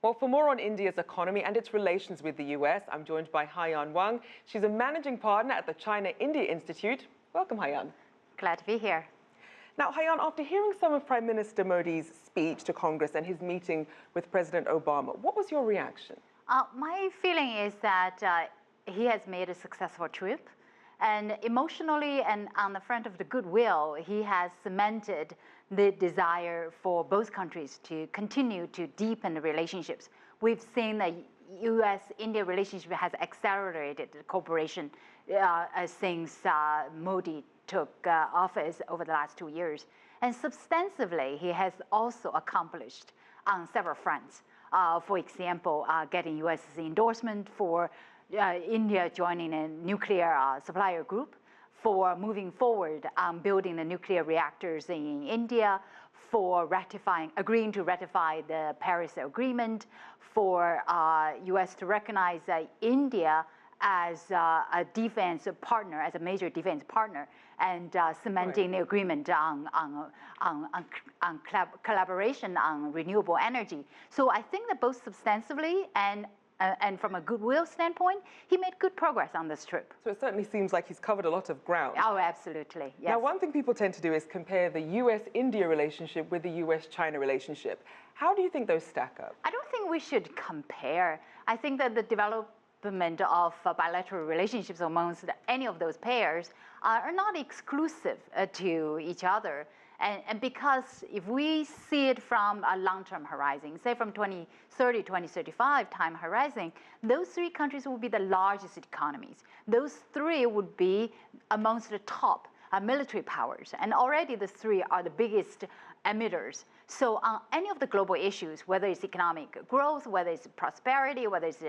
Well, for more on India's economy and its relations with the US, I'm joined by Haiyan Wang. She's a managing partner at the China-India Institute. Welcome, Haiyan. Glad to be here. Now, Haiyan, after hearing some of Prime Minister Modi's speech to Congress and his meeting with President Obama, what was your reaction? My feeling is that he has made a successful trip. And emotionally and on the front of the goodwill, he has cemented the desire for both countries to continue to deepen the relationships. We've seen the U.S.-India relationship has accelerated the cooperation since Modi took office over the last 2 years. And substantively, he has also accomplished on several fronts. For example, getting U.S. endorsement for India joining a nuclear supplier group, for moving forward on building the nuclear reactors in India, for agreeing to ratify the Paris Agreement, for U.S. to recognize India as a defense partner, as a major defense partner, and cementing the agreement on collaboration on renewable energy. So I think that both substantively and from a goodwill standpoint, he made good progress on this trip. So it certainly seems like he's covered a lot of ground. Oh, absolutely, yes. Now, one thing people tend to do is compare the U.S.-India relationship with the U.S.-China relationship. How do you think those stack up? I don't think we should compare. I think that the development of bilateral relationships amongst any of those pairs are not exclusive to each other. And because if we see it from a long-term horizon, say from 2030, 2035 time horizon, those three countries will be the largest economies. Those three would be amongst the top military powers. And already the three are the biggest emitters. So on any of the global issues, whether it's economic growth, whether it's prosperity, whether it's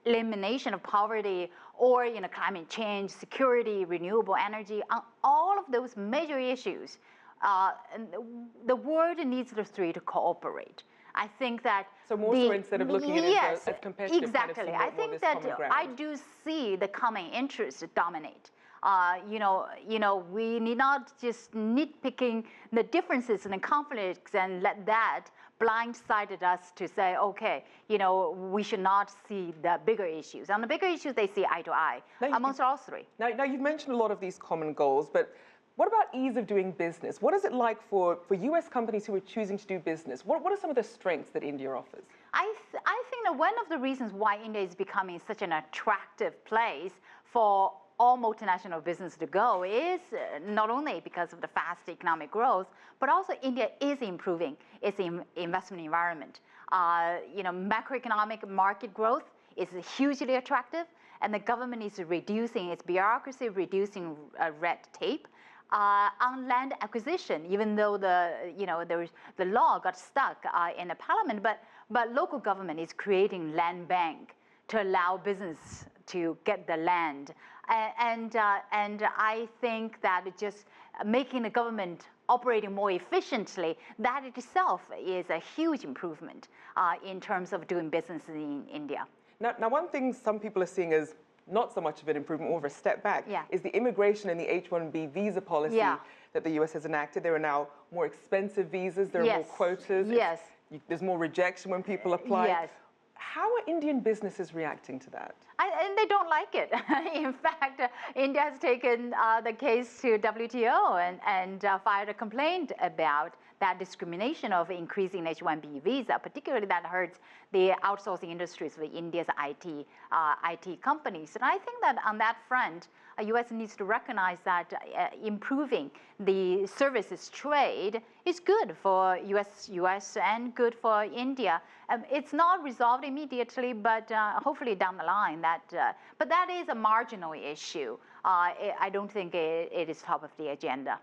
elimination of poverty, or climate change, security, renewable energy, on all of those major issues, the world needs the three to cooperate. I think that so more so instead of looking at it as competitive, exactly. Kind of I think that I do see the common interests dominate. We need not just nitpicking the differences and the conflicts and let that blindsided us to say, okay, we should not see the bigger issues. On the bigger issues, they see eye to eye amongst all three. Now you've mentioned a lot of these common goals, but what about ease of doing business? What is it like for U.S. companies who are choosing to do business? What are some of the strengths that India offers? I think that one of the reasons why India is becoming such an attractive place for all multinational business to go is not only because of the fast economic growth, but also India is improving its investment environment. Macroeconomic market growth is hugely attractive, and the government is reducing its bureaucracy, reducing red tape. On land acquisition, even though the law got stuck in the parliament, but local government is creating land bank to allow business to get the land, and I think that just making the government operating more efficiently, that itself is a huge improvement in terms of doing business in India. Now, one thing some people are seeing as not so much of an improvement, more of a step back, is the immigration and the H-1B visa policy that the U.S. has enacted. There are now more expensive visas, there are more quotas, there's more rejection when people apply. How are Indian businesses reacting to that? And they don't like it. In fact, India has taken the case to WTO and filed a complaint about that discrimination of increasing H-1B visa, particularly that hurts the outsourcing industries of India's IT companies. And I think that on that front, the U.S. needs to recognize that improving the services trade is good for U.S. and good for India. It's not resolved immediately, but hopefully down the line but that is a marginal issue. I don't think it is top of the agenda.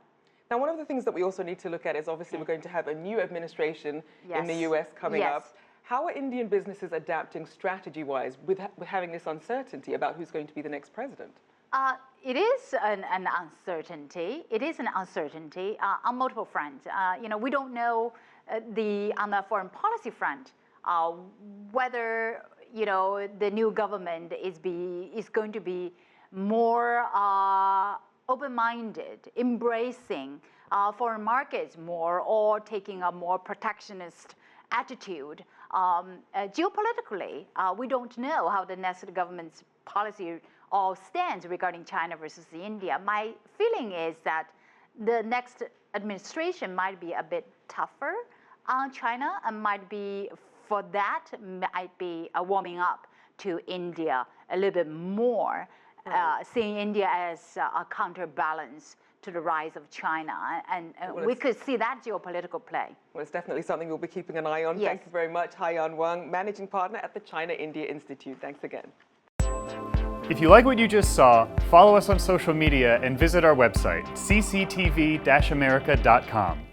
Now, one of the things that we also need to look at is obviously we're going to have a new administration in the U.S. coming up. How are Indian businesses adapting strategy-wise with having this uncertainty about who's going to be the next president? It is an uncertainty. It is an uncertainty on multiple fronts. We don't know on the foreign policy front whether the new government is going to be more open-minded, embracing foreign markets more, or taking a more protectionist attitude geopolitically, we don't know how the next government's policy all stands regarding China versus India. My feeling is that the next administration might be a bit tougher on China and might be a warming up to India a little bit more, seeing India as a counterbalance to the rise of China. And we could see that geopolitical play. Well, it's definitely something we'll be keeping an eye on. Yes. Thank you very much, Haiyan Wang, Managing Partner at the China-India Institute. Thanks again. If you like what you just saw, follow us on social media and visit our website, cctv-america.com.